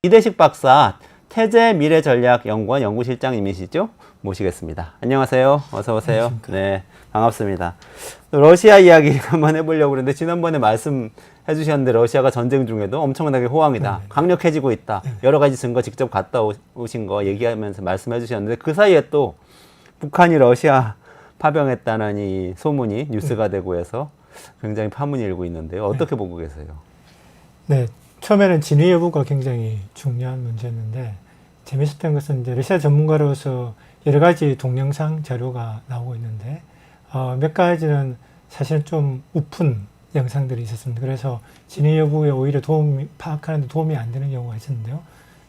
기대식 박사 태제미래전략연구원 연구실장님이시죠? 모시겠습니다. 안녕하세요. 어서 오세요. 안녕하십니까. 네, 반갑습니다. 러시아 이야기 한번 해보려고 그랬는데 지난번에 말씀해 주셨는데 러시아가 전쟁 중에도 엄청나게 호황이다. 강력해지고 있다. 여러 가지 증거 직접 갔다 오신 거 얘기하면서 말씀해 주셨는데 그 사이에 또 북한이 러시아 파병했다는 이 소문이 뉴스가 되고 해서 굉장히 파문이 일고 있는데요. 어떻게 보고 계세요? 네, 처음에는 진위 여부가 굉장히 중요한 문제였는데 재밌었던 것은 이제 러시아 전문가로서 여러 가지 동영상 자료가 나오고 있는데 몇 가지는 사실 좀 우픈 영상들이 있었습니다. 그래서 진위 여부에 오히려 파악하는 데 도움이 안 되는 경우가 있었는데요.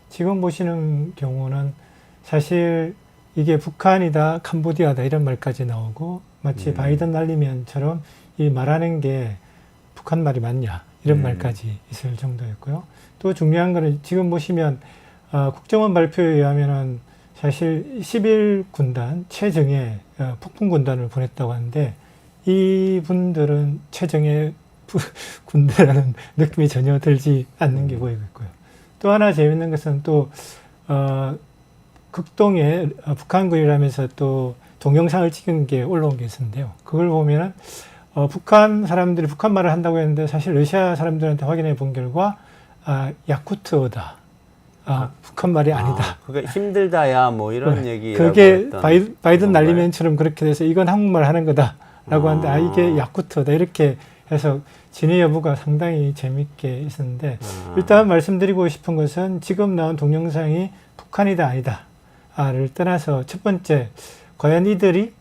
지금 보시는 경우는 사실 이게 북한이다, 캄보디아다 이런 말까지 나오고 마치 바이든 날리면처럼 이 말하는 게 북한 말이 맞냐 이런 말까지 있을 정도였고요. 또 중요한 거는 지금 보시면 국정원 발표에 의하면은 사실 11군단 최정예 폭풍군단을 보냈다고 하는데 이분들은 최정예 군대라는 느낌이 전혀 들지 않는 게 보이고 있고요. 또 하나 재밌는 것은 또 극동에 북한군이라면서 또 동영상을 찍은 게 올라온 게 있었는데요. 그걸 보면은 북한 사람들이 북한 말을 한다고 했는데 사실 러시아 사람들한테 확인해 본 결과 야쿠트어다. 북한 말이 아니다. 그게 힘들다야 뭐 이런 얘기라고 그게 바이든 건가요? 날리면처럼 그렇게 돼서 이건 한국말 하는 거다라고 하는데 이게 야쿠트어다 이렇게 해서 진위 여부가 상당히 재밌게 있었는데 일단 말씀드리고 싶은 것은 지금 나온 동영상이 북한이다 아니다를 떠나서 첫 번째 과연 이들이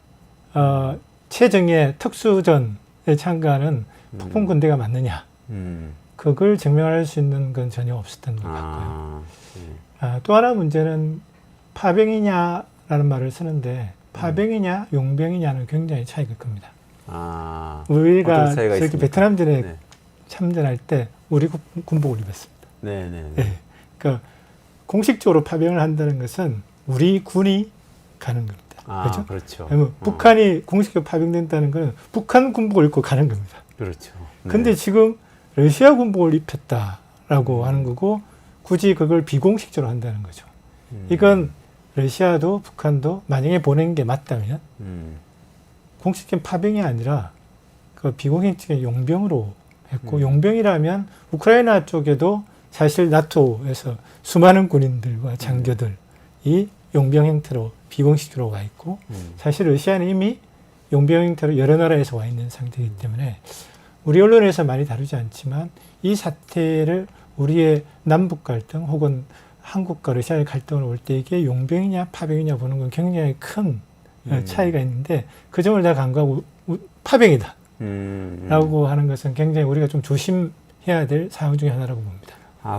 최정예 특수전에 참가하는 폭풍군대가 맞느냐 그걸 증명할 수 있는 건 전혀 없었던 것 같고요. 또 하나 문제는 파병이냐라는 말을 쓰는데 파병이냐 용병이냐는 굉장히 차이가 큽니다. 우리가 저기 베트남전에 참전할 때 우리 군복을 입었습니다. 네. 그러니까 공식적으로 파병을 한다는 것은 우리 군이 가는 겁니다. 그렇죠. 북한이 공식적으로 파병된다는 것은 북한 군복을 입고 가는 겁니다. 그렇죠. 근데 지금 러시아 군복을 입혔다라고 하는 거고 굳이 그걸 비공식적으로 한다는 거죠. 이건 러시아도 북한도 만약에 보낸 게 맞다면 공식적인 파병이 아니라 그 비공식적인 용병으로 했고 용병이라면 우크라이나 쪽에도 사실 나토에서 수많은 군인들과 장교들이 용병 형태로 비공식적으로 와 있고 사실 러시아는 이미 용병 형태로 여러 나라에서 와 있는 상태이기 때문에 우리 언론에서 많이 다루지 않지만 이 사태를 우리의 남북 갈등 혹은 한국과 러시아의 갈등을 올 때 이게 용병이냐 파병이냐 보는 건 굉장히 큰 차이가 있는데 그 점을 다 간과하고 파병이다 라고 하는 것은 굉장히 우리가 좀 조심해야 될 사항 중에 하나라고 봅니다.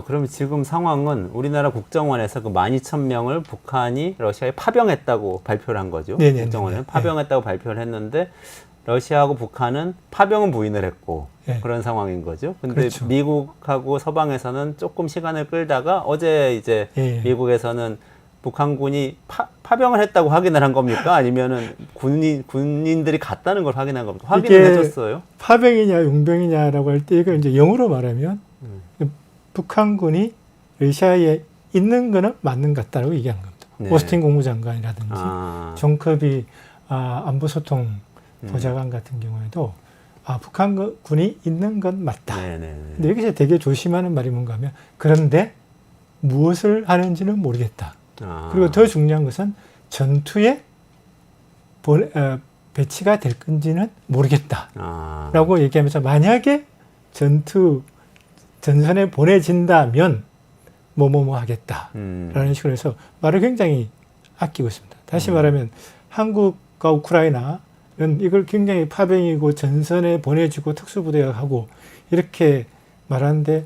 그러면 지금 상황은 우리나라 국정원에서 그 12,000명을 북한이 러시아에 파병했다고 발표를 한 거죠. 네네네. 국정원에는 파병했다고 발표를 했는데 러시아하고 북한은 파병은 부인을 했고 그런 상황인 거죠. 근데 그렇죠. 미국하고 서방에서는 조금 시간을 끌다가 어제 이제 미국에서는 북한군이 파병을 했다고 확인을 한 겁니까? 아니면은 군인들이 갔다는 걸 확인한 겁니까? 확인을 해줬어요? 파병이냐 용병이냐라고 할 때 이걸 이제 영어로 말하면 북한군이 러시아에 있는 거는 맞는 것 같다고 얘기한 겁니다. 오스틴 국무장관이라든지 존 커비 안보소통 보좌관 같은 경우에도 북한군이 있는 건 맞다. 근데 여기서 되게 조심하는 말이 뭔가 하면 그런데 무엇을 하는지는 모르겠다. 그리고 더 중요한 것은 전투에 배치가 될 건지는 모르겠다. 라고 얘기하면서 만약에 전선에 보내진다면 뭐뭐뭐 하겠다. 라는 식으로 해서 말을 굉장히 아끼고 있습니다. 다시 말하면 한국과 우크라이나 이걸 굉장히 파병이고 전선에 보내주고 특수부대가 하고 이렇게 말하는데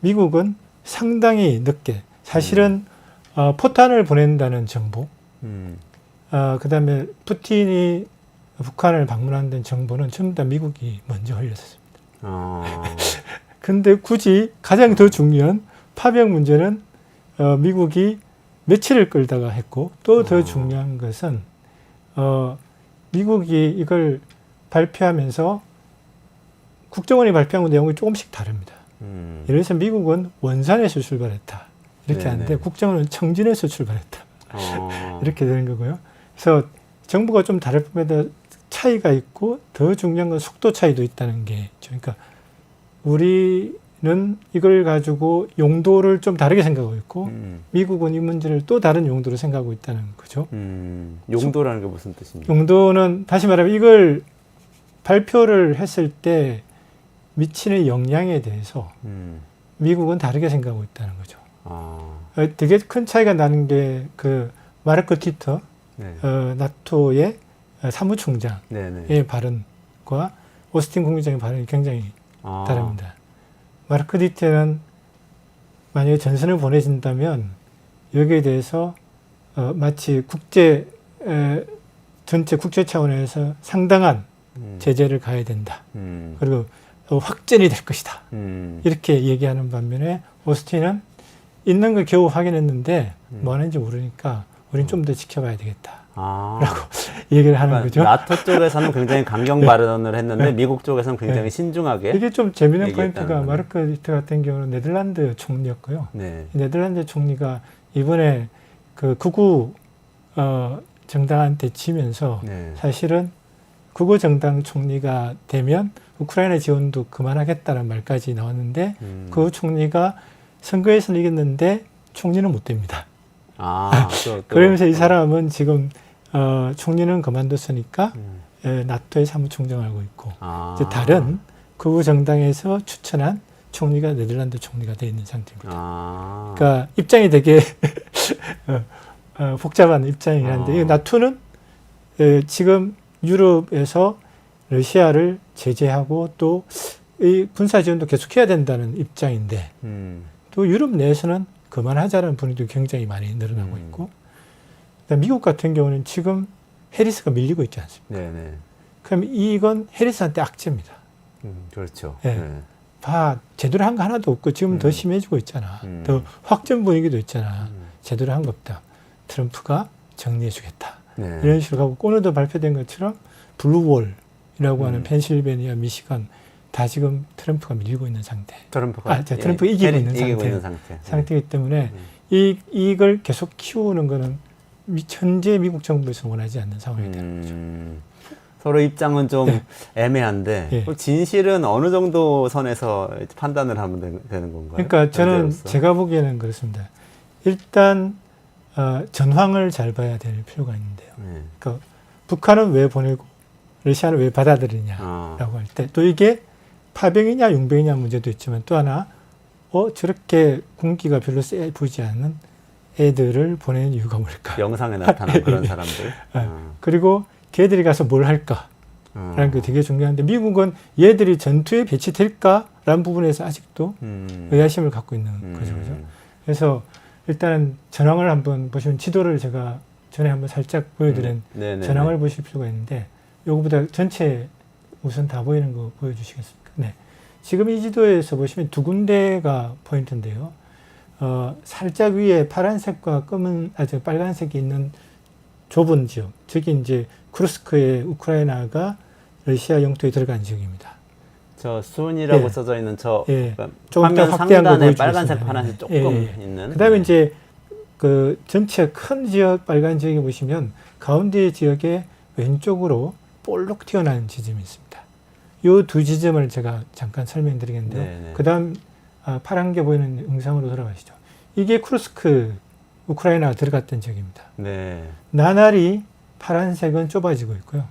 미국은 상당히 늦게 사실은 포탄을 보낸다는 정보 그 다음에 푸틴이 북한을 방문한다는 정보는 전부 다 미국이 먼저 흘렸습니다. 근데 굳이 가장 더 중요한 파병 문제는 미국이 며칠을 끌다가 했고 또 더 중요한 것은 미국이 이걸 발표하면서 국정원이 발표한 내용이 조금씩 다릅니다. 예를 들어서 미국은 원산에서 출발했다. 이렇게 네네. 하는데 국정원은 청진에서 출발했다. 어. 이렇게 되는 거고요. 그래서 정부가 좀 다를 뿐에도 차이가 있고 더 중요한 건 속도 차이도 있다는 게 그러니까 우리는 이걸 가지고 용도를 좀 다르게 생각하고 있고 미국은 이 문제를 또 다른 용도로 생각하고 있다는 거죠. 용도라는 게 무슨 뜻입니까? 용도는 다시 말하면 이걸 발표를 했을 때 미치는 영향에 대해서 미국은 다르게 생각하고 있다는 거죠. 아. 되게 큰 차이가 나는 게 그 마르크 티터 네. 나토의 사무총장의 네네. 발언과 오스틴 국무장의 발언이 굉장히 아. 다릅니다. 마르크 티터는 만약에 전선을 보내진다면 여기에 대해서 마치 전체 국제 차원에서 상당한 제재를 가해야 된다. 그리고 확전이 될 것이다. 이렇게 얘기하는 반면에 오스틴은 있는 걸 겨우 확인했는데 뭐 하는지 모르니까 우린 좀 더 지켜봐야 되겠다. 아. 라고 얘기를 하는 거죠. 나토 쪽에서는 굉장히 강경 발언을 했는데 미국 쪽에서는 굉장히 신중하게. 이게 좀 재미있는 얘기했다는 포인트가 거네. 마르크 리트 같은 경우는 네덜란드 총리였고요. 네. 네덜란드 총리가 이번에 그 극우 정당한테 지면서 네. 사실은 극우 정당 총리가 되면 우크라이나 지원도 그만하겠다는 말까지 나왔는데 그 총리가 선거에서는 이겼는데 총리는 못 됩니다. 아, 그러면서 이 사람은 지금 총리는 그만뒀으니까 나토의 사무총장을 하고 있고 이제 다른 극우 정당에서 추천한 총리가 네덜란드 총리가 되어 있는 상태입니다. 그러니까 입장이 되게 복잡한 입장이긴 한데 나토는 지금 유럽에서 러시아를 제재하고 또 이 군사 지원도 계속해야 된다는 입장인데 또 유럽 내에서는 그만하자는 분위기도 굉장히 많이 늘어나고 있고 미국 같은 경우는 지금 해리스가 밀리고 있지 않습니까? 네네. 그럼 이건 해리스한테 악재입니다. 그렇죠. 네. 네. 봐, 제대로 한 거 하나도 없고 지금 더 심해지고 있잖아. 더 확전 분위기도 있잖아. 제대로 한 거 없다. 트럼프가 정리해주겠다. 네. 이런 식으로 하고 오늘도 발표된 것처럼 블루월이라고 하는 펜실베니아, 미시간 다 지금 트럼프가 밀리고 있는 상태. 트럼프가 트럼프가 이기고 있는 상태이기 때문에 이걸 계속 키우는 거는 현재 미국 정부에서 원하지 않는 상황이 되는 거죠. 서로 입장은 좀 애매한데 진실은 어느 정도 선에서 판단을 하면 되는 건가요? 그러니까 저는 현재로서? 제가 보기에는 그렇습니다. 일단 전황을 잘 봐야 될 필요가 있는데요. 그러니까 북한은 왜 보내고 러시아는 왜 받아들이냐라고 할 때 또 이게 파병이냐 용병이냐 문제도 있지만 또 하나 저렇게 군기가 별로 세 보이지 않는 애들을 보내는 이유가 뭘까? 영상에 나타난 그런 사람들. 그리고 걔들이 가서 뭘 할까라는 게 되게 중요한데 미국은 얘들이 전투에 배치될까라는 부분에서 아직도 의아심을 갖고 있는 거죠. 그죠? 그래서 일단은 전황을 한번 보시면 지도를 제가 전에 한번 살짝 보여드린 전황을 보실 필요가 있는데 요거보다 전체 우선 다 보이는 거 보여주시겠습니까? 네. 지금 이 지도에서 보시면 두 군데가 포인트인데요. 살짝 위에 파란색과 빨간색이 있는 좁은 지역. 저기 이제 쿠르스크의 우크라이나가 러시아 영토에 들어간 지역입니다. 저 순이라고 써져 있는 조금 화면 확대한 거 상단에 보여주겠습니다. 빨간색, 파란색 조금 있는. 그다음에 이제 그 전체 큰 지역 빨간 지역에 보시면 가운데 지역에 왼쪽으로 볼록 튀어나온 지점이 있습니다. 이 두 지점을 제가 잠깐 설명드리겠는데요. 그 다음 파란 게 보이는 영상으로 돌아가시죠. 이게 쿠르스크 우크라이나가 들어갔던 지역입니다. 나날이 파란색은 좁아지고 있고요.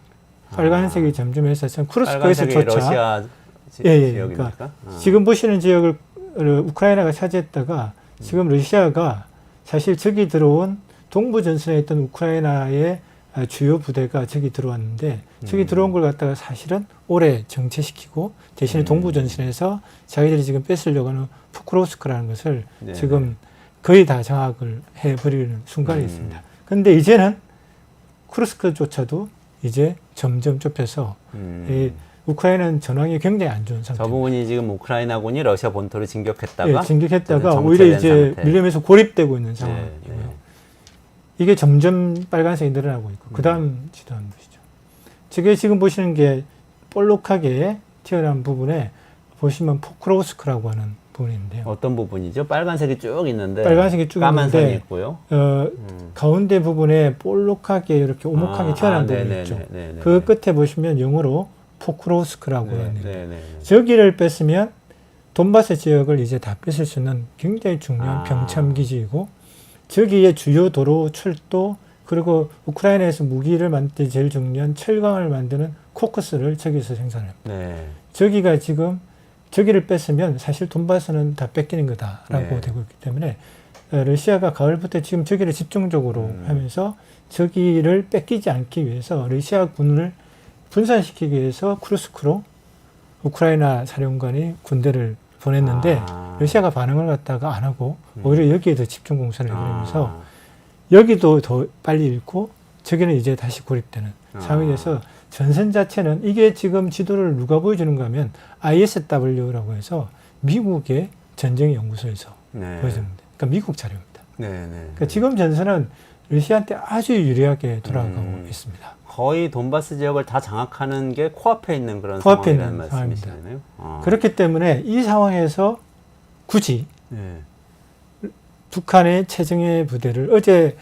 빨간색이 점점 해서 쿠르스크에서조차 러시아 지역입니까? 그러니까 지금 보시는 지역을 우크라이나가 차지했다가 지금 러시아가 사실 저기 들어온 동부 전선에 있던 우크라이나의 주요 부대가 저기 들어왔는데 저기 들어온 걸 갖다가 사실은 오래 정체시키고 대신에 동부 전선에서 자기들이 지금 뺏으려고 하는 포크로스크라는 것을 지금 거의 다 장악을 해버리는 순간이 있습니다. 그런데 이제는 쿠르스크조차도 이제 점점 좁혀서 우크라이나는 전황이 굉장히 안 좋은 상태입니다. 저 부분이 지금 우크라이나군이 러시아 본토를 진격했다가 오히려 이제 밀림에서 고립되고 있는 상황이고요. 이게 점점 빨간색이 늘어나고 있고 그 다음 지도 한번 보시죠. 저게 지금 보시는 게 볼록하게 튀어나온 부분에 보시면 포크로스크라고 하는 부분인데요. 어떤 부분이죠? 빨간색이 쭉 있는데 빨간색이 쭉 까만 선이 있는데 있고요. 가운데 부분에 볼록하게 이렇게 오목하게 튀어나온 부분이 있죠. 그 끝에 보시면 영어로 포크로스크라고 하는 저기를 뺐으면 돈바스 지역을 이제 다 뺏을 수 있는 굉장히 중요한 병참 기지이고 저기에 주요 도로, 철도 그리고 우크라이나에서 무기를 만들 때 제일 중요한 철강을 만드는 코크스를 저기서 생산합니다. 네. 저기가 지금 저기를 뺐으면 사실 돈바스는 다 뺏기는 거다라고 네. 되고 있기 때문에 러시아가 가을부터 지금 저기를 집중적으로 하면서 저기를 뺏기지 않기 위해서 러시아 군을 분산시키기 위해서 쿠르스크로 우크라이나 사령관이 군대를 보냈는데 러시아가 반응을 갖다가 안 하고 오히려 여기에 더 집중 공세를 해버리면서 여기도 더 빨리 잃고 저기는 이제 다시 고립되는 상황이 돼서 전선 자체는 이게 지금 지도를 누가 보여주는가 하면 ISW라고 해서 미국의 전쟁연구소에서 보여줍니다. 그러니까 미국 자료입니다. 그러니까 지금 전선은 러시아한테 아주 유리하게 돌아가고 있습니다. 거의 돈바스 지역을 다 장악하는 게 코앞에 있는 그런 상황이라는 말씀이시네요. 그렇기 때문에 이 상황에서 굳이 북한의 최정예 부대를 어제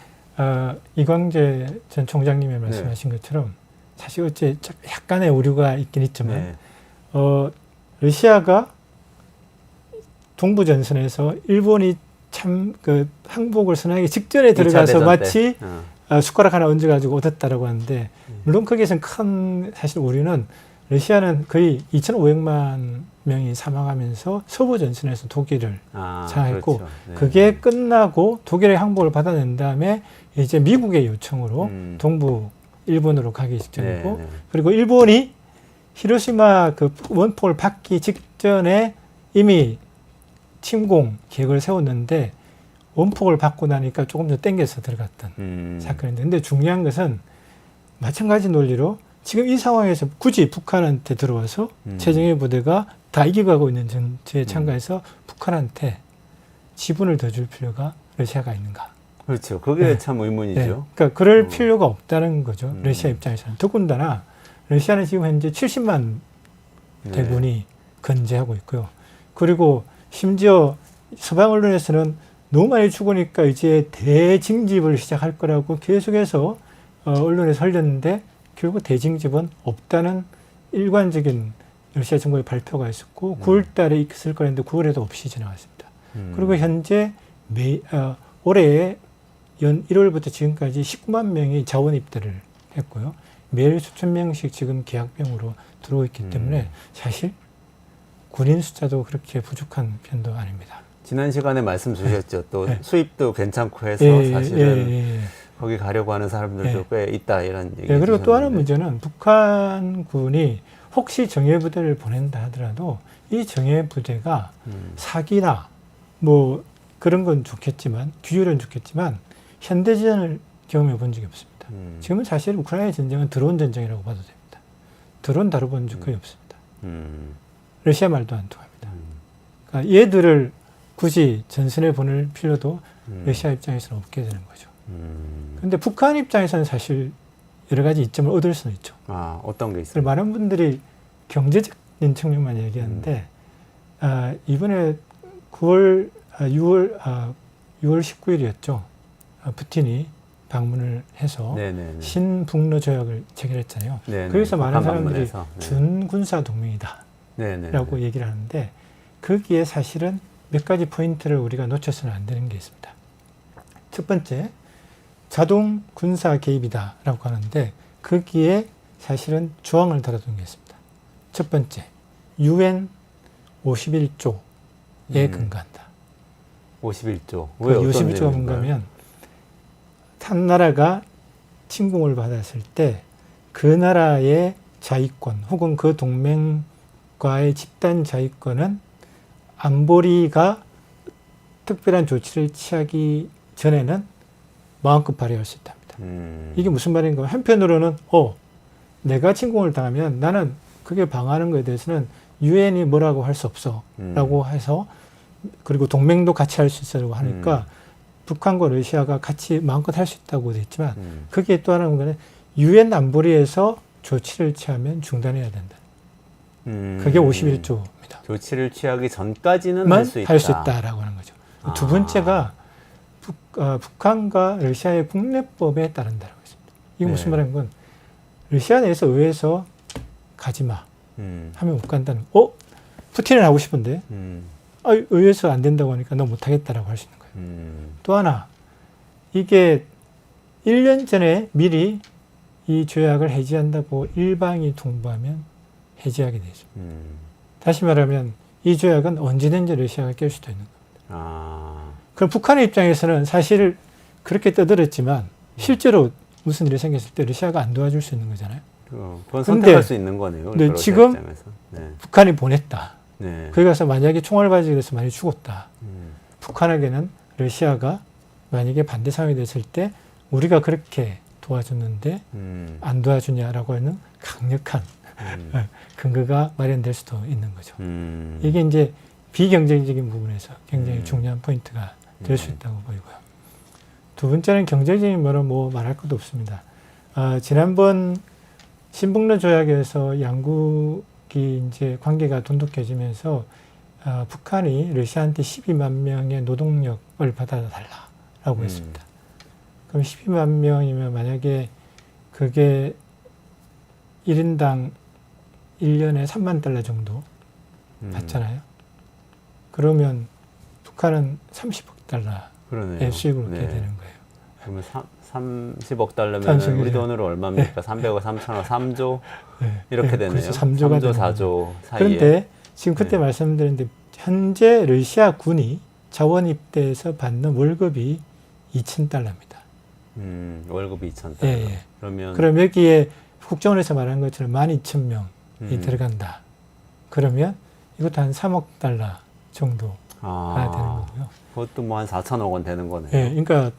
이광재 전 총장님이 말씀하신 것처럼 사실 어째 약간의 오류가 있긴 있지만 러시아가 동부 전선에서 일본이 참 그 항복을 선언하기 직전에 들어가서 마치 숟가락 하나 얹어가지고 얻었다라고 하는데 물론 거기에선 큰 사실 오류는 러시아는 거의 2,500만 명이 사망하면서 서부 전선에서 독일을 장악했고 그렇죠. 그게 끝나고 독일의 항복을 받아낸 다음에 이제 미국의 요청으로 동부 일본으로 가기 직전이고 그리고 일본이 히로시마 그 원폭을 받기 직전에 이미 침공 계획을 세웠는데 원폭을 받고 나니까 조금 더 땡겨서 들어갔던 사건인데 근데 중요한 것은 마찬가지 논리로 지금 이 상황에서 굳이 북한한테 들어와서 최정예 부대가 다 이겨가고 있는 전투에 참가해서 북한한테 지분을 더 줄 필요가 러시아가 있는가? 그렇죠. 그게 참 의문이죠. 그러니까 그럴 필요가 없다는 거죠. 러시아 입장에서는. 더군다나 러시아는 지금 현재 70만 대군이 건재하고 있고요. 그리고 심지어 서방 언론에서는 너무 많이 죽으니까 이제 대징집을 시작할 거라고 계속해서 언론에서 흘렸는데 결국 대징집은 없다는 일관적인 러시아 정부의 발표가 있었고 9월 달에 있을 거랬는데 9월에도 없이 지나갔습니다. 그리고 현재 올해 연 1월부터 지금까지 19만 명이 자원 입대를 했고요. 매일 수천 명씩 지금 계약병으로 들어오고 있기 때문에 사실 군인 숫자도 그렇게 부족한 편도 아닙니다. 지난 시간에 말씀 주셨죠. 또 수입도 괜찮고 해서 사실은 거기 가려고 하는 사람들도 꽤 있다 이런 얘기. 그리고 또 하나 문제는 북한군이 혹시 정예부대를 보낸다 하더라도 이 정예부대가 사기나 뭐 그런 건 좋겠지만 규율은 좋겠지만 현대전을 경험해 본 적이 없습니다. 지금은 사실 우크라이나 전쟁은 드론 전쟁이라고 봐도 됩니다. 드론 다뤄본 적 거의 없습니다. 러시아 말도 안 통합니다. 그러니까 얘들을 굳이 전선에 보낼 필요도 러시아 입장에서는 없게 되는 거죠. 그런데 북한 입장에서는 사실 여러 가지 이점을 얻을 수는 있죠. 어떤 게 있어요? 많은 분들이 경제적인 측면만 얘기하는데 이번에 6월 19일이었죠. 푸틴이 방문을 해서 신북로 조약을 체결했잖아요. 그래서 많은 사람들이 준군사 동맹이다 라고 얘기를 하는데 거기에 사실은 몇 가지 포인트를 우리가 놓쳐서는 안 되는 게 있습니다. 첫 번째, 자동 군사 개입이다 라고 하는데 거기에 사실은 조항을 달아둔 게 있습니다. 첫 번째, UN 51조에 근거한다. 51조. 왜 51조가 뭔가면 한 나라가 침공을 받았을 때 그 나라의 자위권 혹은 그 동맹과의 집단 자위권은 안보리가 특별한 조치를 취하기 전에는 마음껏 발휘할 수 있답니다. 이게 무슨 말인가? 한편으로는 내가 침공을 당하면 나는 그게 방어하는 것에 대해서는 유엔이 뭐라고 할 수 없어 라고 해서 그리고 동맹도 같이 할 수 있어라고 하니까 북한과 러시아가 같이 마음껏 할 수 있다고 되어 있지만 거기에 또 하나는 유엔 안보리에서 조치를 취하면 중단해야 된다. 그게 51조입니다. 조치를 취하기 전까지는 할 수 있다. 할 수 있다라고 하는 거죠. 두 번째가 북한과 러시아의 국내법에 따른다라고 했습니다. 이게 무슨 말인 건 러시아 내에서 의회에서 가지마 하면 못 간다는 푸틴은 하고 싶은데 의회에서 안 된다고 하니까 너 못하겠다라고 할 수 있는 거예요. 또 하나 이게 1년 전에 미리 이 조약을 해지한다고 일방이 통보하면 해지하게 되죠. 다시 말하면 이 조약은 언제든지 러시아가 깰 수도 있는 겁니다. 그럼 북한의 입장에서는 사실 그렇게 떠들었지만 실제로 무슨 일이 생겼을 때 러시아가 안 도와줄 수 있는 거잖아요. 그건 선택할 수 있는 거네요. 근데 지금 입장에서. 북한이 보냈다. 네. 거기 가서 만약에 총알 바지에서 많이 죽었다. 북한에게는 러시아가 만약에 반대 상황이 됐을 때 우리가 그렇게 도와줬는데 안 도와주냐라고 하는 강력한 근거가 마련될 수도 있는 거죠. 이게 이제 비경제적인 부분에서 굉장히 중요한 포인트가 될 수 있다고 보이고요. 두 번째는 경제적인 면은 뭐 말할 것도 없습니다. 지난번 신북로 조약에서 양국이 이제 관계가 돈독해지면서 북한이 러시아한테 12만 명의 노동력을 받아달라고 했습니다. 그럼 12만 명이면 만약에 그게 1인당 1년에 3만 달러 정도 받잖아요. 그러면 북한은 30억 달러의 수익을 얻게 되는 거예요. 그러면 30억 달러면 우리 돈으로 얼마입니까? 300억, 3천억, 3조? 이렇게 되네요. 3조가 3조, 4조 사이에. 그런데 지금 그때 말씀드렸는데 현재 러시아 군이 자원 입대에서 받는 월급이 2,000달러입니다. 월급이 2,000달러. 그럼 여기에 국정원에서 말한 것처럼 12,000명이 들어간다. 그러면 이것도 한 3억 달러 정도가 되는 거고요. 그것도 뭐 한 4천억 원 되는 거네요. 그러니까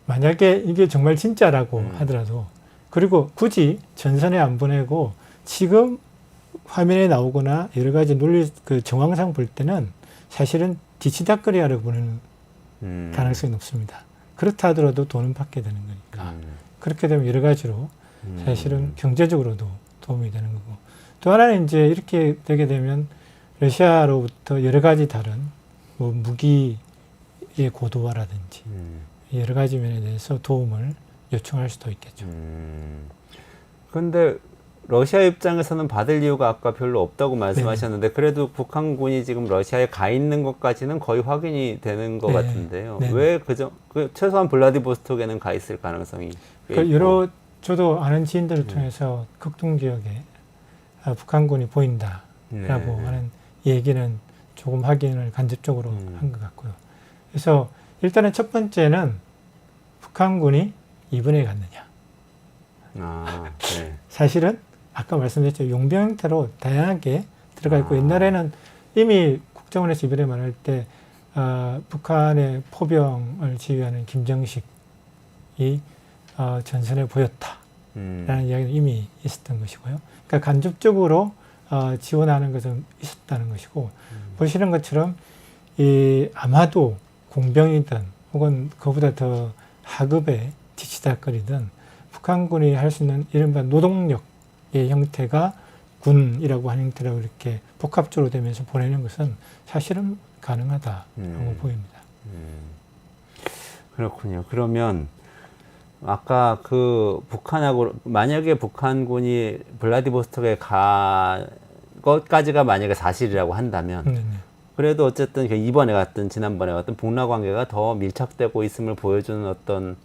만약에 이게 정말 진짜라고 하더라도 그리고 굳이 전선에 안 보내고 지금 화면에 나오거나 여러 가지 논리 그 정황상 볼 때는 사실은 뒤치다거리하러 보내는 가능성이 높습니다. 그렇다 하더라도 돈은 받게 되는 거니까. 그렇게 되면 여러 가지로 사실은 경제적으로도 도움이 되는 거고. 또 하나는 이제 이렇게 되게 되면 러시아로부터 여러 가지 다른 뭐 무기의 고도화라든지 여러 가지 면에 대해서 도움을 요청할 수도 있겠죠. 그런데 러시아 입장에서는 받을 이유가 아까 별로 없다고 말씀하셨는데 그래도 북한군이 지금 러시아에 가 있는 것까지는 거의 확인이 되는 것 같은데요. 왜 최소한 블라디보스톡에는 가 있을 가능성이 여러 저도 아는 지인들을 통해서 극동 지역에 북한군이 보인다라고 하는 얘기는 조금 확인을 간접적으로 한 것 같고요. 그래서 일단은 첫 번째는 북한군이 이번에 갔느냐. 사실은 아까 말씀드렸죠. 용병 형태로 다양하게 들어가 있고 옛날에는 이미 국정원에서 이번에 말할 때 북한의 포병을 지휘하는 김정식이 전선에 보였다라는 이야기는 이미 있었던 것이고요. 그러니까 간접적으로 지원하는 것은 있었다는 것이고 보시는 것처럼 아마도 공병이든 혹은 그보다 더 하급의 뒤치다거리든 북한군이 할 수 있는 이른바 노동력의 형태가 군이라고 하는 형태라고 이렇게 복합적으로 되면서 보내는 것은 사실은 가능하다고 보입니다. 그렇군요. 그러면 아까 그 북한하고 만약에 북한군이 블라디보스톡에 간 것까지가 만약에 사실이라고 한다면 그래도 어쨌든 이번에 같은 지난번에 같은 북러 관계가 더 밀착되고 있음을 보여주는 어떤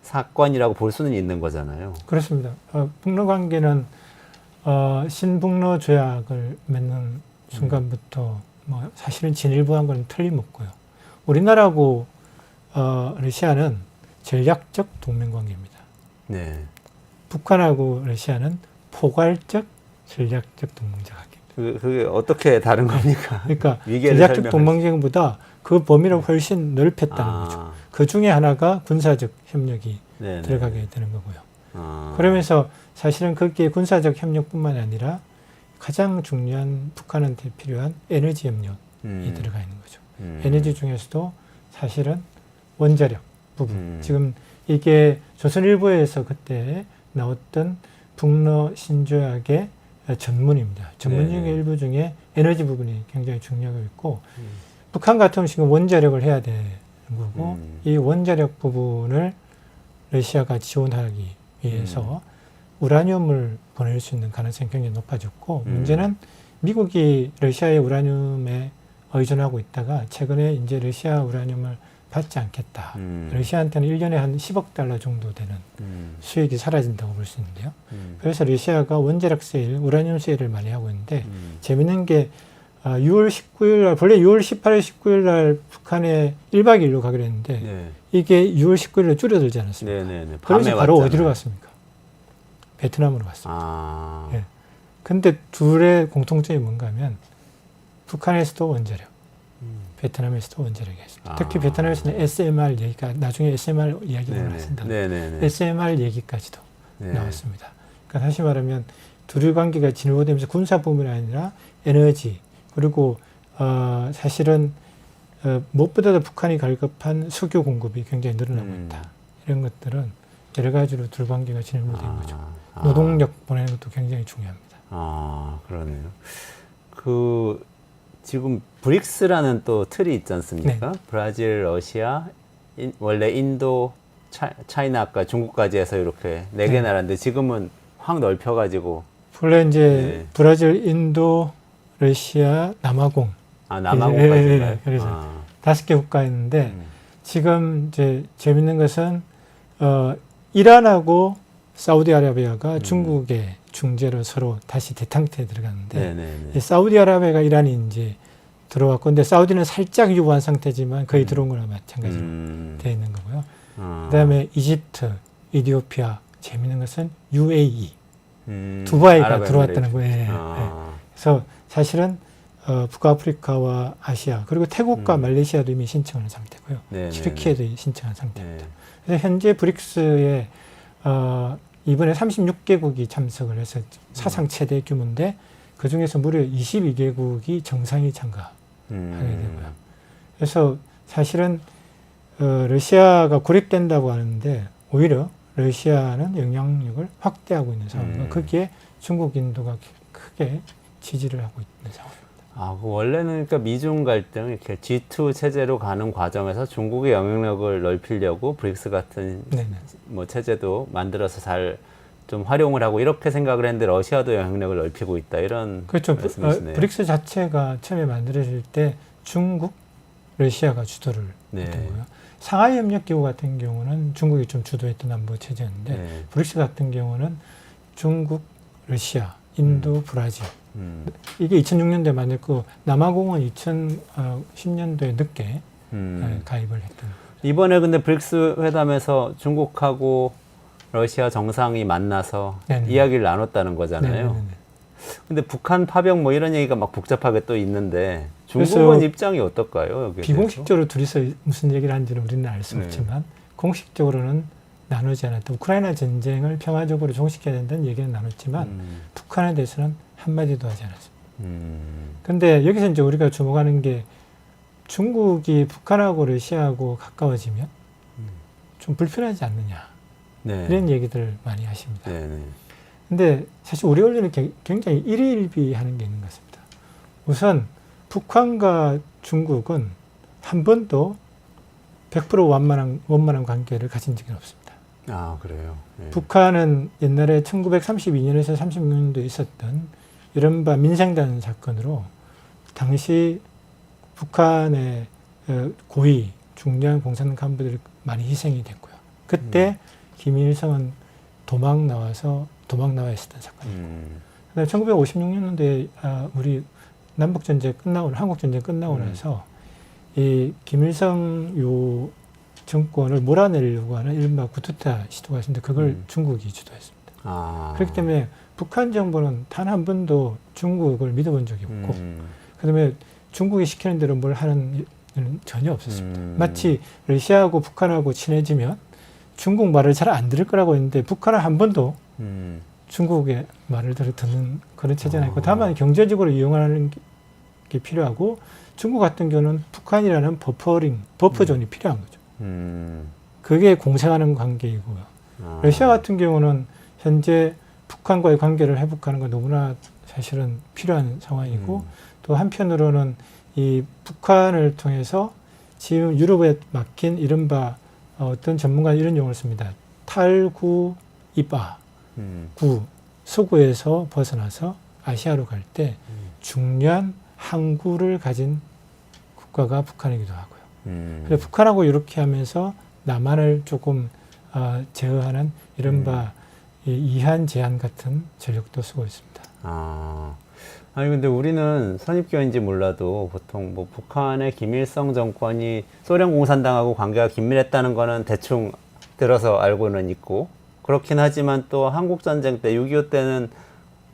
사건이라고 볼 수는 있는 거잖아요. 그렇습니다. 북러 관계는 신북러 조약을 맺는 순간부터 뭐 사실은 진일보한 건 틀림없고요. 우리나라하고 러시아는 전략적 동맹 관계입니다. 북한하고 러시아는 포괄적 전략적 동맹자 관계. 그게 어떻게 다른 겁니까? 그러니까 전략적 동맹보다 그 범위를 훨씬 넓혔다는 거죠. 그 중에 하나가 군사적 협력이 들어가게 되는 거고요. 그러면서 사실은 거기에 군사적 협력뿐만 아니라 가장 중요한 북한한테 필요한 에너지 협력이 들어가 있는 거죠. 에너지 중에서도 사실은 원자력 부분. 지금 이게 조선일보에서 그때 나왔던 북러 신조약의 전문입니다. 전문 네. 중에 일부 중에 에너지 부분이 굉장히 중요하고 있고 북한 같으면 지금 원자력을 해야 되는 거고 이 원자력 부분을 러시아가 지원하기 위해서 우라늄을 보낼 수 있는 가능성이 굉장히 높아졌고 문제는 미국이 러시아의 우라늄에 의존하고 있다가 최근에 이제 러시아 우라늄을 받지 않겠다. 러시아한테는 1년에 한 10억 달러 정도 되는 수익이 사라진다고 볼 수 있는데요. 그래서 러시아가 원자력 세일, 우라늄 세일을 많이 하고 있는데 재밌는 게 6월 19일 날, 원래 6월 18일, 19일 날 북한에 1박 2일로 가기로 했는데 네. 이게 6월 19일로 줄어들지 않았습니까? 네네네. 그래서 바로 왔잖아요. 어디로 갔습니까? 베트남으로 갔습니다. 아. 예. 근데 둘의 공통점이 뭔가 하면 북한에서도 원자력, 베트남에서도 원자력이 있습니다. 특히 베트남에서는 SMR 얘기가 나중에 SMR 이야기를 하신다. 네네네. SMR 얘기까지도 네. 나왔습니다. 그러니까 다시 말하면 둘의 관계가 진보되면서 군사 부분이 아니라 에너지 그리고 사실은 무엇보다도 북한이 갈급한 석유 공급이 굉장히 늘어나고 있다. 이런 것들은 여러 가지로 둘 관계가 진행된 거죠. 노동력 보내는 것도 굉장히 중요합니다. 아, 그러네요. 지금 브릭스라는 또 틀이 있지 않습니까? 네. 브라질, 러시아, 원래 인도, 차이나 아까 중국까지 해서 이렇게 네 개 네. 나라인데 지금은 확 넓혀가지고 원래 이제 네. 브라질, 인도, 러시아, 남아공 남아공까지인가요? 그래서 5개 국가였는데 지금 이제 재밌는 것은 이란하고 사우디아라비아가 중국의 중재로 서로 다시 대탕태에 들어갔는데 네네네. 이 사우디아라비아가 이란이 이제 들어왔고 근데 사우디는 살짝 유보한 상태지만 거의 들어온 거나 마찬가지로 되어 있는 거고요. 그다음에 이집트, 이디오피아 재밌는 것은 UAE, 두바이가 들어왔다는 거예요. 그래서 사실은 북아프리카와 아시아 그리고 태국과 말레이시아도 이미 신청한 상태고요. 튀르키예도 신청한 상태입니다. 그래서 현재 브릭스에 이번에 36개국이 참석을 해서 사상 최대 규모인데 그 중에서 무려 22개국이 정상이 참가하게 되고요. 그래서 사실은 러시아가 고립된다고 하는데 오히려 러시아는 영향력을 확대하고 있는 상황이고 거기에 중국, 인도가 크게 지지를 하고 있는 상황입니다. 원래는 그러니까 미중 갈등 이렇게 G2 체제로 가는 과정에서 중국의 영향력을 넓히려고 브릭스 같은 뭐 체제도 만들어서 잘 좀 활용을 하고 이렇게 생각을 했는데 러시아도 영향력을 넓히고 있다 이런 그렇죠. 말씀이시네요. 브릭스 자체가 처음에 만들어질 때 중국, 러시아가 주도를 했던 거예요. 상하이 협력기구 같은 경우는 중국이 좀 주도했던 안보 체제였는데 브릭스 같은 경우는 중국, 러시아, 인도, 브라질 이게 2006년도에 만들고 남아공은 2010년도에 늦게 가입을 했던 거죠. 이번에 근데 브릭스 회담에서 중국하고 러시아 정상이 만나서 이야기를 나눴다는 거잖아요. 근데 북한 파병 뭐 이런 얘기가 막 복잡하게 또 있는데 중국은 입장이 어떨까요? 여기에 비공식적으로 둘이서 무슨 얘기를 하는지는 우리는 알 수 없지만 공식적으로는 나누지 않았다. 우크라이나 전쟁을 평화적으로 종식해야 된다는 얘기는 나눴지만 북한에 대해서는 한마디도 하지 않았습니다. 근데 여기서 이제 우리가 주목하는 게 중국이 북한하고 러시아하고 가까워지면 좀 불편하지 않느냐. 이런 얘기들을 많이 하십니다. 근데 사실 우리 언론이 굉장히 일희일비하는 게 있는 것 같습니다. 우선 북한과 중국은 한 번도 100% 원만한 관계를 가진 적이 없습니다. 아, 그래요? 북한은 옛날에 1932년에서 36년도에 있었던 이른바 민생단 사건으로 당시 북한의 고위 중요한 공산 간부들이 많이 희생이 됐고요. 그때 김일성은 도망 나와 있었던 사건입니다. 그다음에 1956년도에 우리 남북전쟁 끝나고 한국전쟁 끝나고 나서 이 김일성 요 정권을 몰아내려고 하는 이른바 구테타 시도가 있었는데 그걸 중국이 주도했습니다. 그렇기 때문에 북한 정부는 단 한 번도 중국을 믿어본 적이 없고 그다음에 중국이 시키는 대로 뭘 하는 일은 전혀 없었습니다. 마치 러시아하고 북한하고 친해지면 중국 말을 잘 안 들을 거라고 했는데 북한은 한 번도 중국의 말을 듣는 그런 체제는 아니고 다만 경제적으로 이용하는 게 필요하고 중국 같은 경우는 북한이라는 버퍼존이 필요한 거죠. 그게 공생하는 관계이고요. 러시아 같은 경우는 현재 북한과의 관계를 회복하는 건 너무나 사실은 필요한 상황이고 또 한편으로는 이 북한을 통해서 지금 유럽에 막힌 이른바 어떤 전문가 이런 용어를 씁니다. 탈구 이바 구 서구에서 벗어나서 아시아로 갈 때 중요한 항구를 가진 국가가 북한이기도 하고요. 그래서 북한하고 이렇게 하면서 남한을 조금 제어하는 이른바 이한 제한 같은 전력도 쓰고 있습니다. 아니 근데 우리는 선입견인지 몰라도 보통 뭐 북한의 김일성 정권이 소련 공산당하고 관계가 긴밀했다는 거는 대충 들어서 알고는 있고 그렇긴 하지만 또 한국 전쟁 때 6.25 때는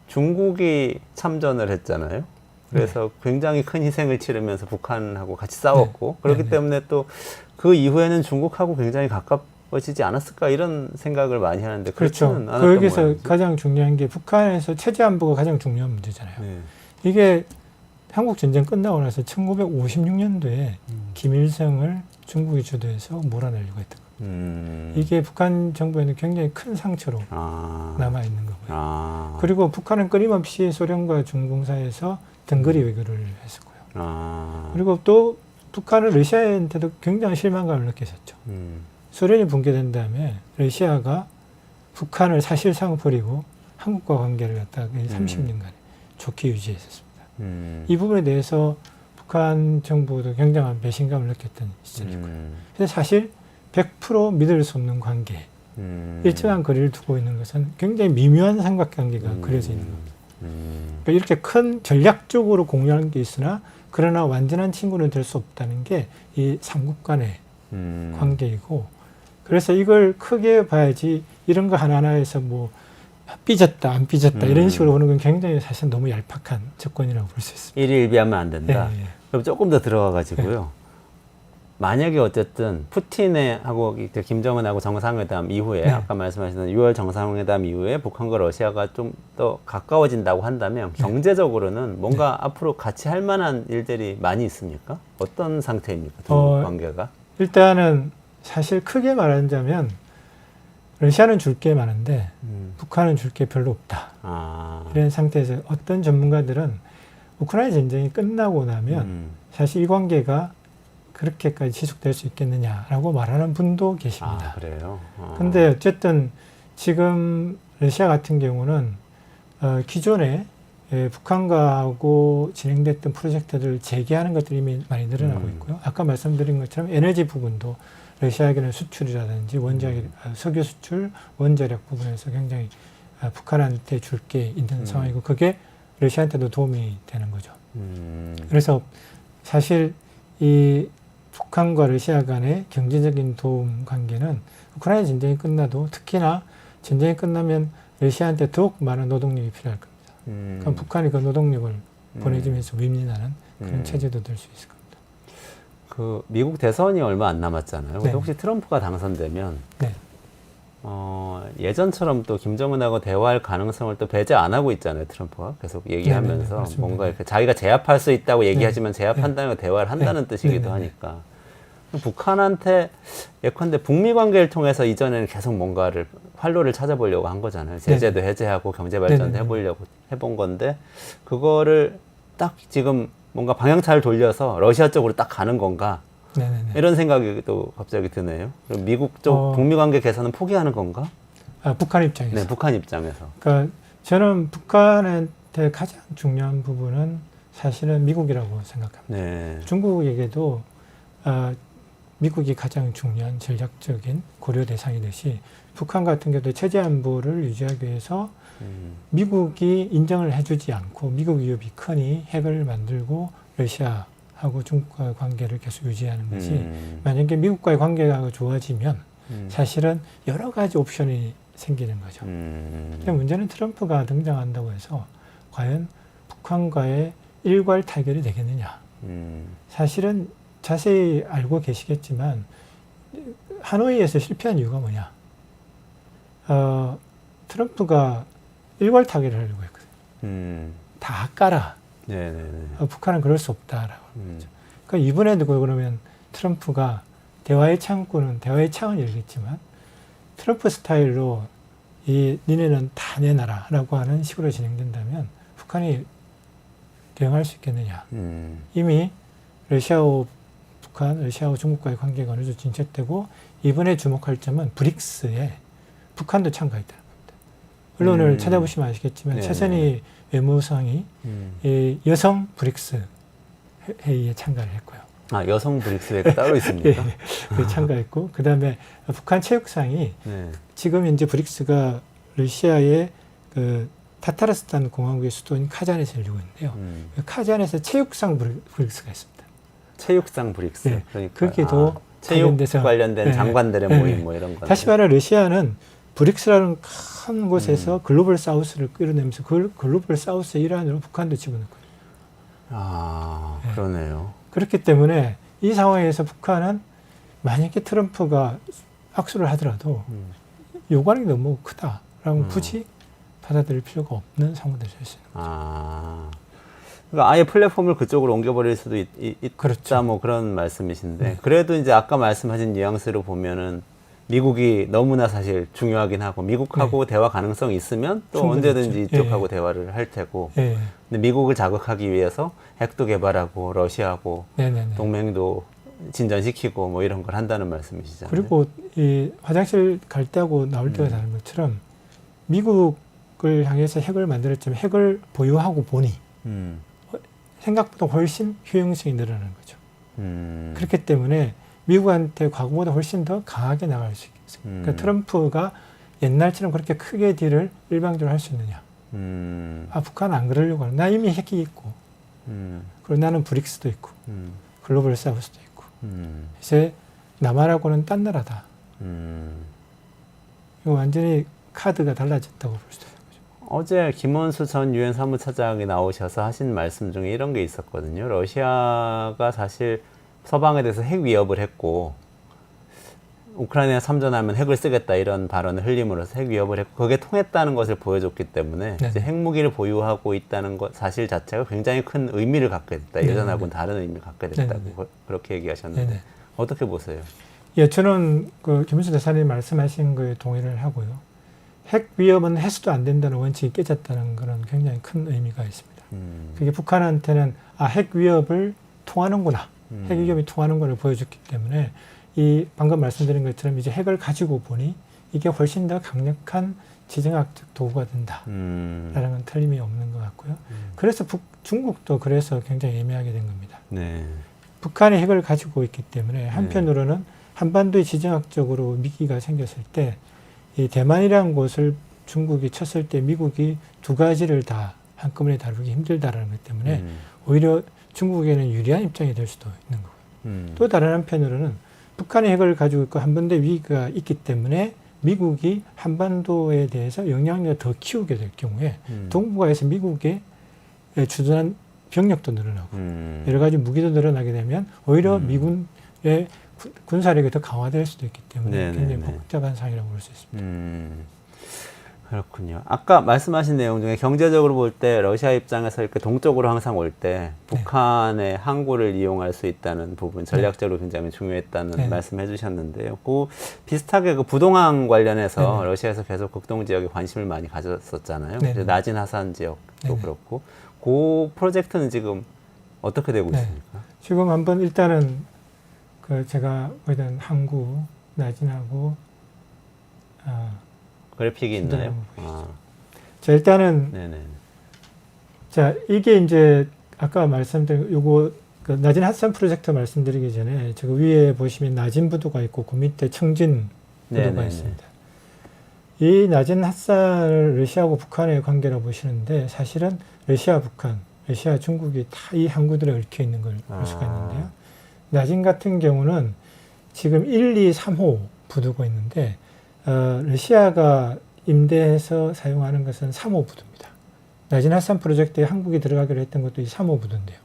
중국이 참전을 했잖아요. 그래서 굉장히 큰 희생을 치르면서 북한하고 같이 싸웠고 그렇기 때문에 또 그 이후에는 중국하고 굉장히 가까워지지 않았을까 이런 생각을 많이 하는데 그렇죠. 그렇지는 않았던 여기서 모양이죠. 가장 중요한 게 북한에서 체제 안보가 가장 중요한 문제잖아요. 이게 한국 전쟁 끝나고 나서 1956년도에 김일성을 중국이 주도해서 몰아내려고 했던 겁니다. 이게 북한 정부에는 굉장히 큰 상처로 남아 있는 거고요. 그리고 북한은 끊임없이 소련과 중공 사이에서 등거리 외교를 했었고요. 그리고 또 북한은 러시아한테도 굉장히 실망감을 느꼈었죠. 소련이 붕괴된 다음에 러시아가 북한을 사실상 버리고 한국과 관계를 갖다가 30년간 좋게 유지했었습니다. 이 부분에 대해서 북한 정부도 굉장한 배신감을 느꼈던 시절이고요. 그래서 사실 100% 믿을 수 없는 관계, 일정한 거리를 두고 있는 것은 굉장히 미묘한 삼각관계가 그려져 있는 겁니다. 그러니까 이렇게 큰 전략적으로 공유하는 게 있으나 그러나 완전한 친구는 될 수 없다는 게 이 삼국 간의 관계이고 그래서 이걸 크게 봐야지 이런 거 하나하나에서 뭐 삐졌다 안 삐졌다 이런 식으로 보는 건 굉장히 사실 너무 얄팍한 접근이라고 볼 수 있습니다. 일일비하면 안 된다. 네, 네. 그럼 조금 더 들어가 가지고요. 만약에 어쨌든 푸틴하고 김정은하고 정상회담 이후에 아까 말씀하신 6월 정상회담 이후에 북한과 러시아가 좀 더 가까워진다고 한다면 경제적으로는 뭔가 앞으로 같이 할 만한 일들이 많이 있습니까? 어떤 상태입니까? 두 관계가? 일단은 사실 크게 말하자면 러시아는 줄 게 많은데 북한은 줄 게 별로 없다. 이런 상태에서 어떤 전문가들은 우크라이나 전쟁이 끝나고 나면 사실 이 관계가 그렇게까지 지속될 수 있겠느냐라고 말하는 분도 계십니다. 그래요? 근데 어쨌든 지금 러시아 같은 경우는 기존에 북한과하고 진행됐던 프로젝트들을 재개하는 것들이 이미 많이 늘어나고 있고요. 아까 말씀드린 것처럼 에너지 부분도 러시아에게는 수출이라든지 석유 수출, 원자력 부분에서 굉장히 북한한테 줄 게 있는 상황이고 그게 러시아한테도 도움이 되는 거죠. 그래서 사실 이 북한과 러시아 간의 경제적인 도움 관계는 우크라이나 전쟁이 끝나도 특히나 전쟁이 끝나면 러시아한테 더욱 많은 노동력이 필요할 겁니다. 그럼 북한이 그 노동력을 보내주면서 윈윈하는 그런 체제도 될 수 있을 겁니다. 그 미국 대선이 얼마 안 남았잖아요. 근데 네. 혹시 트럼프가 당선되면 네. 예전처럼 또 김정은하고 대화할 가능성을 또 배제 안 하고 있잖아요. 트럼프가 계속 얘기하면서 네네, 뭔가 이렇게 자기가 제압할 수 있다고 얘기하지만 네. 제압한다는 거 대화를 한다는 뜻이기도 네네. 하니까 북한한테 예컨대 북미 관계를 통해서 이전에는 계속 뭔가를 활로를 찾아보려고 한 거잖아요. 제재도 해제하고 경제 발전도 해보려고 해본 건데 그거를 딱 지금 뭔가 방향차를 돌려서 러시아 쪽으로 딱 가는 건가? 네네네. 이런 생각이 또 갑자기 드네요. 그럼 미국 쪽 북미 관계 개선은 포기하는 건가? 북한 입장에서. 네, 북한 입장에서. 그러니까 저는 북한한테 가장 중요한 부분은 사실은 미국이라고 생각합니다. 네. 중국에게도 미국이 가장 중요한 전략적인 고려 대상이듯이 북한 같은 경우도 체제 안보를 유지하기 위해서 미국이 인정을 해주지 않고 미국 위협이 크니 핵을 만들고 러시아하고 중국과의 관계를 계속 유지하는 것이 만약에 미국과의 관계가 좋아지면 사실은 여러 가지 옵션이 생기는 거죠. 근데 문제는 트럼프가 등장한다고 해서 과연 북한과의 일괄 타결이 되겠느냐. 사실은 자세히 알고 계시겠지만 하노이에서 실패한 이유가 뭐냐. 트럼프가 일괄 타결을 하려고 했거든요. 다 까라. 네네네. 북한은 그럴 수 없다라고. 그러니까 이번에도 그러면 트럼프가 대화의 창은 열겠지만 트럼프 스타일로 니네는 다 내놔라라고 하는 식으로 진행된다면 북한이 대응할 수 있겠느냐. 음. 이미 러시아와 북한, 러시아와 중국과의 관계가 어느 정도 진척되고 이번에 주목할 점은 브릭스에 북한도 참가했다는 겁니다. 언론을 찾아보시면 아시겠지만 네네. 최선희 외무상이 이 여성 브릭스 회의에 참가를 했고요. 아, 여성 브릭스가 따로 있습니까? 그 참가했고 그다음에 북한 체육상이 네. 지금 현재 브릭스가 러시아의 그 타타르스탄 공화국의 수도인 카잔에서 열리고 있는데요. 그 카잔에서 체육상 브릭스가 있습니다. 체육상 브릭스. 네. 그러니까 거기도 체육 관련돼서- 관련된 네. 장관들의 네. 모임 뭐 이런 거. 다시 말해 러시아는 브릭스라는 큰 곳에서 글로벌 사우스를 끌어내면서 그 글로벌 사우스의 일환으로 북한도 집어넣거든요. 아, 네. 그러네요. 그렇기 때문에 이 상황에서 북한은 만약에 트럼프가 악수를 하더라도 요구하는 게 너무 크다라고 굳이 받아들일 필요가 없는 상황이 될 수 있어요. 아, 그러니까 아예 플랫폼을 그쪽으로 옮겨버릴 수도 있다, 그렇죠. 뭐 그런 말씀이신데, 네. 그래도 이제 아까 말씀하신 뉘앙스로 보면은 미국이 너무나 사실 중요하긴 하고, 미국하고 대화 가능성이 있으면 또 충분히 언제든지 있죠. 이쪽하고 예. 대화를 할 테고, 예. 근데 미국을 자극하기 위해서 핵도 개발하고 러시아하고 네네네. 동맹도 진전시키고 뭐 이런 걸 한다는 말씀이시잖아요. 그리고 이 화장실 갈 때하고 나올 때가 다른 것처럼 미국을 향해서 핵을 만들었지만 핵을 보유하고 보니 생각보다 훨씬 효용성이 늘어나는 거죠. 그렇기 때문에 미국한테 과거보다 훨씬 더 강하게 나갈 수 있어요. 그러니까 트럼프가 옛날처럼 그렇게 크게 딜을 일방적으로 할 수 있느냐. 아, 북한 안 그러려고 하는. 나 이미 핵이 있고, 그리고 나는 브릭스도 있고, 글로벌 사우스도 있고, 이제 남한하고는 딴 나라다. 이거 완전히 카드가 달라졌다고 볼 수도 있는 거죠. 어제 김원수 전 유엔 사무차장이 나오셔서 하신 말씀 중에 이런 게 있었거든요. 러시아가 사실 서방에 대해서 핵 위협을 했고, 우크라이나에 참전하면 핵을 쓰겠다 이런 발언을 흘림으로써 핵 위협을 했고, 그게 통했다는 것을 보여줬기 때문에 이제 핵무기를 보유하고 있다는 것 사실 자체가 굉장히 큰 의미를 갖게 됐다. 예전하고는 다른 의미를 갖게 됐다고 그렇게 얘기하셨는데 네네. 어떻게 보세요? 예, 저는 그 김은수 대사님 말씀하신 거에 동의를 하고요. 핵 위협은 해서도 안 된다는 원칙이 깨졌다는 그런 굉장히 큰 의미가 있습니다. 그게 북한한테는 아, 핵 위협을 통하는구나. 핵 위협이 통하는구나 보여줬기 때문에 이 방금 말씀드린 것처럼 이제 핵을 가지고 보니 이게 훨씬 더 강력한 지정학적 도구가 된다라는 건 틀림이 없는 것 같고요. 그래서 중국도 그래서 굉장히 애매하게 된 겁니다. 네. 북한이 핵을 가지고 있기 때문에 한편으로는 한반도에 지정학적으로 위기가 생겼을 때 이 대만이라는 곳을 중국이 쳤을 때 미국이 두 가지를 다 한꺼번에 다루기 힘들다라는 것 때문에 오히려 중국에는 유리한 입장이 될 수도 있는 거고요. 또 다른 한편으로는 북한이 핵을 가지고 있고 한반도에 위기가 있기 때문에 미국이 한반도에 대해서 영향력을 더 키우게 될 경우에 동북아에서 미국의 주둔한 병력도 늘어나고 여러 가지 무기도 늘어나게 되면 오히려 미군의 군사력이 더 강화될 수도 있기 때문에 굉장히 복잡한 상황이라고 볼 수 있습니다. 그렇군요. 아까 말씀하신 내용 중에 경제적으로 볼 때 러시아 입장에서 이렇게 동쪽으로 항상 올 때 북한의 항구를 이용할 수 있다는 부분 전략적으로 굉장히 중요했다는 말씀해 주셨는데요. 그 비슷하게 그 부동항 관련해서 러시아에서 계속 극동 지역에 관심을 많이 가졌었잖아요. 나진 하산 지역도 그렇고 그 프로젝트는 지금 어떻게 되고 있습니까? 지금 한번 일단은 그 제가 보던 항구 나진하고 그래픽이 있나요? 자, 일단은 네네. 자, 이게 이제 아까 말씀드린 요거 그 나진 핫산 프로젝트 말씀드리기 전에 저 위에 보시면 나진 부두가 있고 그 밑에 청진 부두가 네네네. 있습니다. 이 나진 핫산을 러시아하고 북한의 관계라고 보시는데 사실은 러시아, 북한, 러시아, 중국이 다 이 항구들에 얽혀 있는 걸 볼 수가 있는데요. 나진 같은 경우는 지금 1, 2, 3호 부두가 있는데 러시아가 임대해서 사용하는 것은 3호 부두입니다. 나진 핫산 프로젝트에 한국이 들어가기로 했던 것도 이 3호 부두인데요.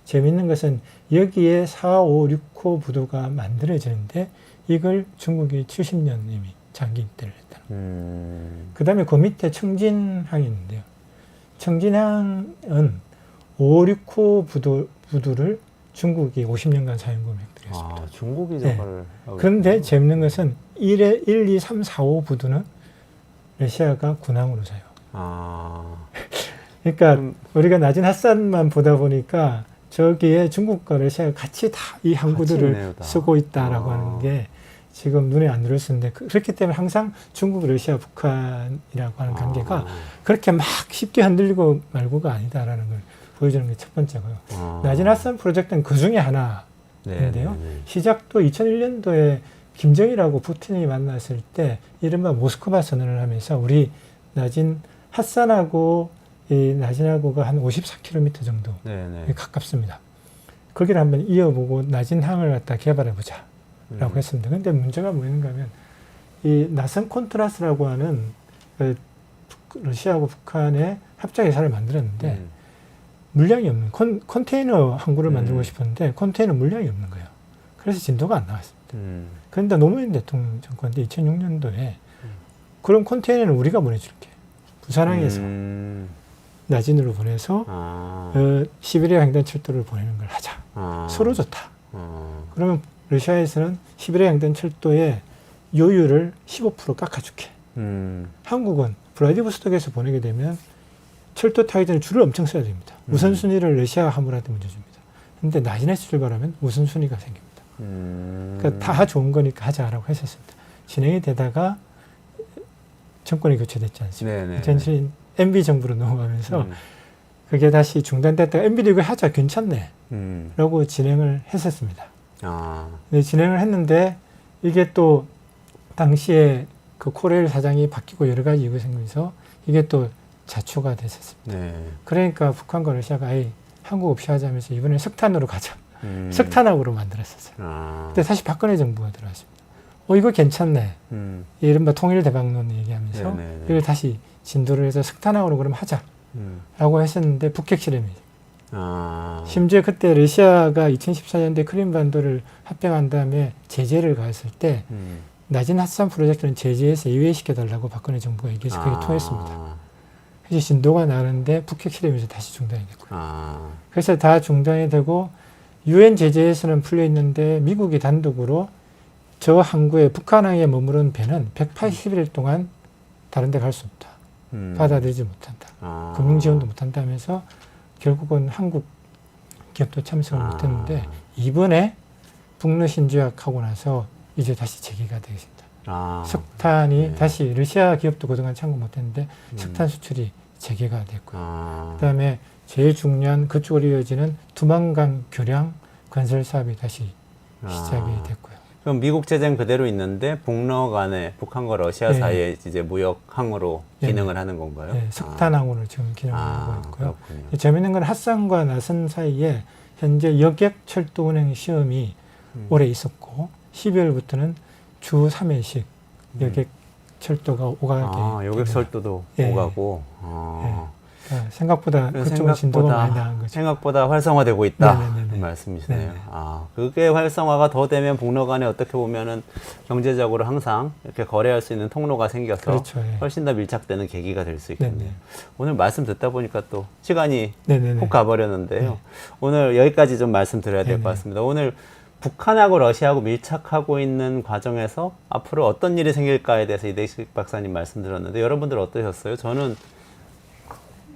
재미있는 것은 여기에 4, 5, 6호 부두가 만들어지는데 이걸 중국이 70년 이미 장기 임대를 했다는 그 다음에 그 밑에 청진항이 있는데요. 청진항은 5, 6호 부두를 중국이 50년간 사용권을 획득했습니다. 중국이 저걸 그런데 재밌는 것은 1, 2, 3, 4, 5 부두는 러시아가 군항으로 사용. 그러니까 우리가 낮은 핫산만 보다 보니까 저기에 중국과 러시아가 같이 다 이 항구들을 있네요, 다. 쓰고 있다라고 하는 게 지금 눈에 안 들어오는데 그렇기 때문에 항상 중국, 러시아, 북한이라고 하는 관계가 그렇게 막 쉽게 흔들리고 말고가 아니다라는 걸 보여주는 게 첫 번째고요. 낮은 핫산 프로젝트는 그 중에 하나인데요. 시작도 2001년도에 김정일하고 푸틴이 만났을 때 이른바 모스크바 선언을 하면서 우리 낮은 핫산하고 이 나진하고가 한 54km 정도 가깝습니다. 거기를 한번 이어보고 낮은 항을 갖다 개발해보자 라고 했습니다. 근데 문제가 뭐였는가 하면 이 나선 콘트라스라고 하는 그 러시아하고 북한의 합작회사를 만들었는데 물량이 없는 컨테이너 항구를 만들고 싶었는데 컨테이너 물량이 없는 거예요. 그래서 진도가 안 나왔습니다. 그런데 노무현 대통령 정권 때 2006년도에 그럼 컨테이너는 우리가 보내줄게. 부산항에서 나진으로 보내서 시베리아 횡단철도를 보내는 걸 하자. 서로 좋다. 그러면 러시아에서는 시베리아 횡단철도의 요율을 15% 깎아줄게. 한국은 블라디보스톡에서 보내게 되면 철도 타기 전에 줄을 엄청 써야 됩니다. 우선순위를 러시아 화물한테 먼저 줍니다. 근데 나진에서 출발하면 우선순위가 생깁니다. 그러니까 다 좋은 거니까 하자라고 했었습니다. 진행이 되다가 정권이 교체됐지 않습니까? 2007년 MB 정부로 넘어가면서 그게 다시 중단됐다가 MB도 이거 하자 괜찮네 라고 진행을 했었습니다. 네, 진행을 했는데 이게 또 당시에 그 코레일 사장이 바뀌고 여러 가지 이유가 생기면서 이게 또 자초가 됐었습니다. 그러니까 북한과 러시아가 아예 한국 없이 하자면서 이번에 석탄으로 가자. 석탄학으로 만들었었어요. 근데 다시 박근혜 정부가 들어왔습니다. 이거 괜찮네. 이른바 통일대박론 얘기하면서 이걸 다시 진도를 해서 석탄학으로 그럼 하자. 라고 했었는데 북핵 실험이죠. 심지어 그때 러시아가 2014년도에 크림반도를 합병한 다음에 제재를 가했을 때 낮은 핫산 프로젝트는 제재에서 예외시켜달라고 박근혜 정부가 얘기해서 그게 통했습니다. 그래서 진도가 나는데 북핵 실험에서 다시 중단이 됐고요. 그래서 다 중단이 되고 유엔 제재에서는 풀려 있는데 미국이 단독으로 저 항구에 북한항에 머무른 배는 180일 동안 다른 데 갈 수 없다. 받아들이지 못한다. 금융지원도 못한다면서 결국은 한국 기업도 참석을 못했는데 이번에 북러 신조약하고 나서 이제 다시 재개가 되겠습니다. 석탄이 다시 러시아 기업도 그동안 참고 못했는데 석탄 수출이 재개가 됐고요. 그다음에 제일 중요한 그쪽으로 이어지는 두만강 교량 건설 사업이 다시 시작이 됐고요. 그럼 미국 제재는 그대로 있는데 북러 간에 북한과 러시아 사이에 이제 무역 항으로 기능을 하는 건가요? 네, 석탄항으로 지금 기능을 하고 있고요. 그렇군요. 재미있는 건 핫산과 나선 사이에 현재 여객 철도 운행 시험이 올해 있었고 12월부터는 주 3회씩 여객 철도가 오가게 여객 철도도 오가고. 생각보다 그쪽은 진도가 많이 나은 거죠. 생각보다 활성화되고 있다. 그 네네네. 말씀이시네요. 네네. 그게 활성화가 더 되면 북러 간에 어떻게 보면은 경제적으로 항상 이렇게 거래할 수 있는 통로가 생겨서 그렇죠, 예. 훨씬 더 밀착되는 계기가 될 수 있겠네요. 네네. 오늘 말씀 듣다 보니까 또 시간이 네네네. 훅 가버렸는데요. 네. 오늘 여기까지 좀 말씀드려야 될 것 네네. 같습니다. 오늘 북한하고 러시아하고 밀착하고 있는 과정에서 앞으로 어떤 일이 생길까에 대해서 이대식 박사님 말씀 들었는데 여러분들 어떠셨어요? 저는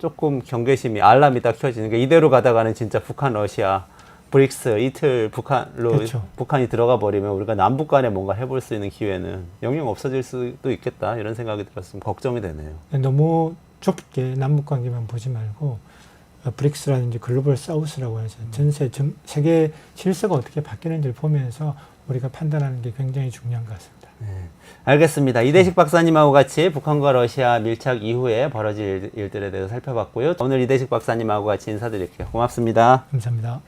조금 경계심이 알람이 딱 켜지는 게 이대로 가다가는 진짜 북한, 러시아, 브릭스 이틀 북한로 그렇죠. 북한이 들어가 버리면 우리가 남북 간에 뭔가 해볼 수 있는 기회는 영영 없어질 수도 있겠다 이런 생각이 들었으면 걱정이 되네요. 너무 좁게 남북 관계만 보지 말고 브릭스라든지 글로벌 사우스라고 해서 전세 세계 질서가 어떻게 바뀌는지를 보면서 우리가 판단하는 게 굉장히 중요한 것 같습니다. 네, 알겠습니다. 이대식 박사님하고 같이 북한과 러시아 밀착 이후에 벌어질 일들에 대해서 살펴봤고요. 오늘 이대식 박사님하고 같이 인사드릴게요. 고맙습니다. 감사합니다.